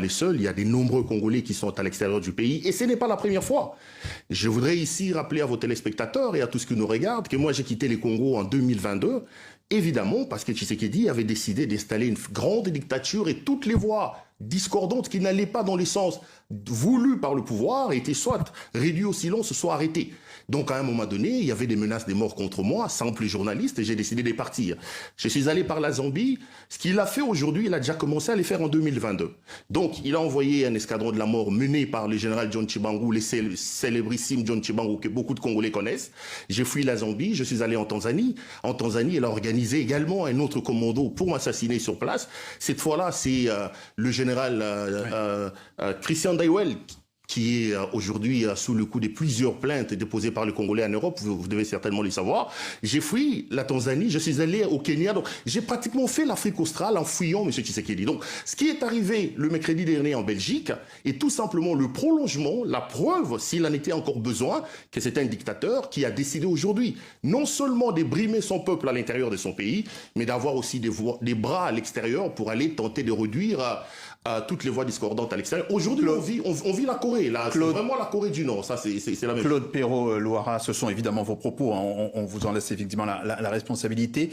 les seuls, il y a de nombreux Congolais qui sont à l'extérieur du pays et ce n'est pas la première fois. Je voudrais ici rappeler à vos téléspectateurs et à tous ceux qui nous regardent que moi j'ai quitté les Congos en 2022, évidemment parce que Tshisekedi avait décidé d'installer une grande dictature et toutes les voix discordantes qui n'allaient pas dans le sens voulu par le pouvoir étaient soit réduites au silence, soit arrêtées. Donc à un moment donné, il y avait des menaces de mort contre moi, simple journaliste, et j'ai décidé de partir. Je suis allé par la Zambie. Ce qu'il a fait aujourd'hui, il a déjà commencé à les faire en 2022. Donc il a envoyé un escadron de la mort mené par le général John Chibangu, le célébrissime John Chibangu que beaucoup de Congolais connaissent. J'ai fui la Zambie, je suis allé en Tanzanie. En Tanzanie, il a organisé également un autre commando pour m'assassiner sur place. Cette fois-là, c'est le général Christian Daiwel qui est aujourd'hui sous le coup de plusieurs plaintes déposées par les Congolais en Europe, vous devez certainement le savoir. J'ai fui la Tanzanie, je suis allé au Kenya, donc j'ai pratiquement fait l'Afrique australe en fuyant M. Tshisekedi. Donc ce qui est arrivé le mercredi dernier en Belgique est tout simplement le prolongement, la preuve, s'il en était encore besoin, que c'est un dictateur qui a décidé aujourd'hui non seulement de brimer son peuple à l'intérieur de son pays, mais d'avoir aussi des bras à l'extérieur pour aller tenter de réduire toutes les voix discordantes à l'extérieur. Aujourd'hui, on vit la Corée, là. C'est vraiment la Corée du Nord. Ça, c'est la même chose. Claude Perrault-Louara, ce sont évidemment vos propos. Hein. On vous en laisse effectivement la responsabilité.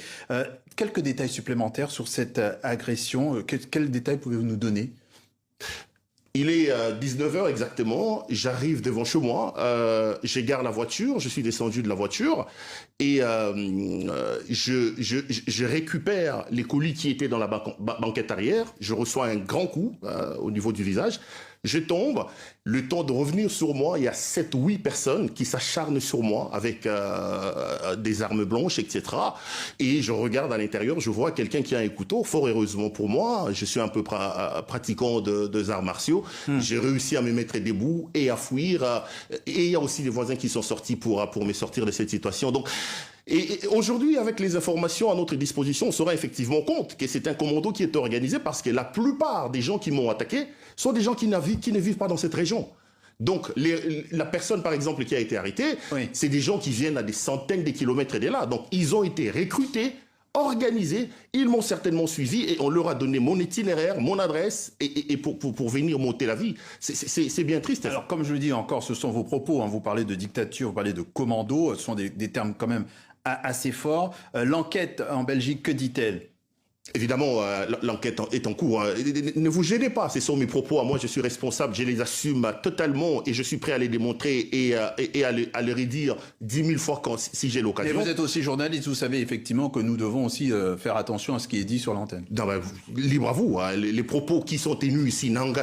Quelques détails supplémentaires sur cette agression. Quels détails pouvez-vous nous donner ? Il est 19h exactement, j'arrive devant chez moi, j'égare la voiture, je suis descendu de la voiture et je récupère les colis qui étaient dans la banquette arrière, je reçois un grand coup au niveau du visage, je tombe, le temps de revenir sur moi, il y a 7 ou 8 personnes qui s'acharnent sur moi avec des armes blanches, etc. Et je regarde à l'intérieur, je vois quelqu'un qui a un couteau, fort heureusement pour moi, je suis un peu pratiquant de arts martiaux, j'ai réussi à me mettre debout et à fuir, et il y a aussi des voisins qui sont sortis pour me sortir de cette situation. Donc, et aujourd'hui, avec les informations à notre disposition, on se rend effectivement compte que c'est un commando qui est organisé parce que la plupart des gens qui m'ont attaqué sont des gens qui ne vivent pas dans cette région. Donc, la personne, par exemple, qui a été arrêtée, c'est des gens qui viennent à des centaines de kilomètres de là. Donc, ils ont été recrutés, organisés, ils m'ont certainement suivi et on leur a donné mon itinéraire, mon adresse et pour venir monter la vie. C'est bien triste. Alors, comme je le dis encore, ce sont vos propos. Hein. Vous parlez de dictature, vous parlez de commando. Ce sont des termes quand même assez forts. L'enquête en Belgique, que dit-elle ? Évidemment, l'enquête est en cours. Ne vous gênez pas, ce sont mes propos. Moi, je suis responsable, je les assume totalement et je suis prêt à les démontrer et à les redire 10 000 fois si j'ai l'occasion. Et vous êtes aussi journaliste, vous savez effectivement que nous devons aussi faire attention à ce qui est dit sur l'antenne. Libre à vous. Hein. Les propos qui sont tenus ici n'engagent